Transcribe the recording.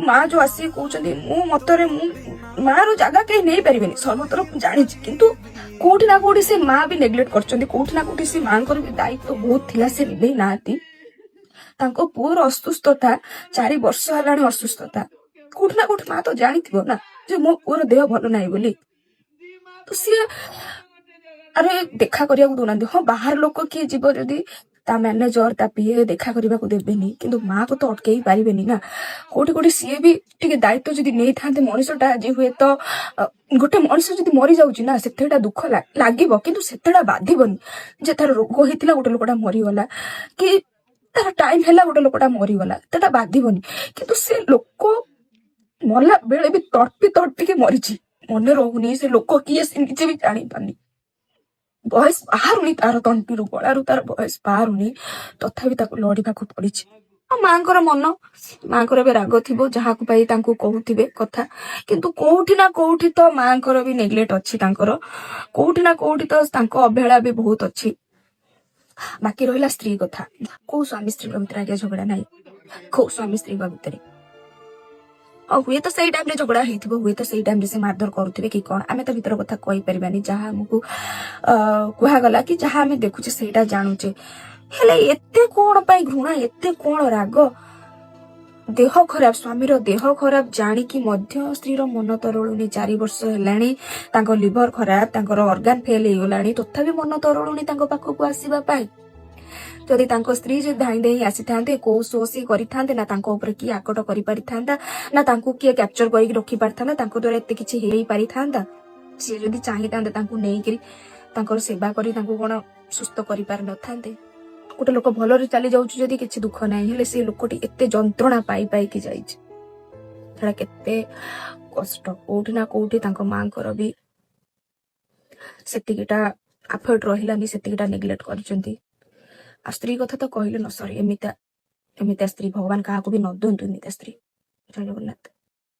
माँ जो आसी कहते मो मतरे माँ रो जगह कहीं नहीं पारे सर्वतर जानी किंतु कोठी ना कोठी से माँ भी नेग्लेक्ट कर कोठी ना कोठी से माँ भी दायित्व बहुत थिला से निभे नाती पुअर असुस्थता 4 वर्ष है असुस्थता कोठी ना कोठी माँ तो जानी ना जो मो पुअर देह भल ना बोली तो सी अरे देखा करिया दौना हाँ बाहर लोक किए जीव जदि ता मैनेजर ता पीए देखा करने को देवेनि किंतु माँ को तो अटकई पारे ना कोटी कोटी सी भी टे दायित्व जदि नहीं था मनीषटा आज हुए तो गोटे मनीष जदि मरी जाऊँ ना से दुख लगे किंतु से बाधिबनी जे तार रोग होता गोटे लोकटा मरीगला कि तार टाइम है गोटे लोकटा मरीगला तो बाधिबनी किंतु से लोक मरला बेले भी तड़पी के मरीची मन रोनी से लोक किए से निजे भी जानी पानी बयस बाहरुनी तार तंटू गलारू तार बयस बाहरुनी तथापि लड़ाक पड़ी माँ मन माँ भी राग थी जहाँ कहते कथा किंतु कोठी ना कोठी तो माँ भी नेग्लेक्ट अच्छी कोठी ना कोठी तो अवहेला भी बहुत अच्छी बाकी रहा स्त्री कथा कौ स्वामी स्त्री भितर आगे झगड़ा ना कौ स्वामी स्त्री भितर हुए तो सही टाइम झगड़ा होता हुए तो सही टाइम से मारधर करुवे कि कौन आम तो भीतर कथा कही पारानी जहाँ आमको कहगला कि जहाँ आम देखुचे से जानूचे हेले एते कौन पाई घृणा एते कौन राग देह खराब स्वामीर देह खराब जानिकी मध्य स्त्रीर मन तरलुनी 4 वर्ष है लिवर खराब ऑर्गन फेल हो गलानी तथापि मन तरलुनी पाखक आसवा जदि स्त्री जो धाई दे आसी था कौ शो सी करते ना किए आकट कर पारि था ना किए कैप्चर कर रखी पारि था द्वारा एत कि हो पारि था सी जदि चाहिए सेवा कर कौन सुस्थ कर पारि न था गोटे लोक भल चली जाऊँ जदि किसी दुख ना हेले से लोकटी एत जंत्रणा पाई पाई कि जाइए केते कष्ट कोठी ना कोठी माँ भी सेतिकिटा अफर्ट रहिलानी सेतिकिटा नेग्लेक्ट कर स्त्री कथा तो कहले न सर एमिता स्त्री भगवान क्या भी न दिंतु एमिता स्त्री जय जगन्नाथ।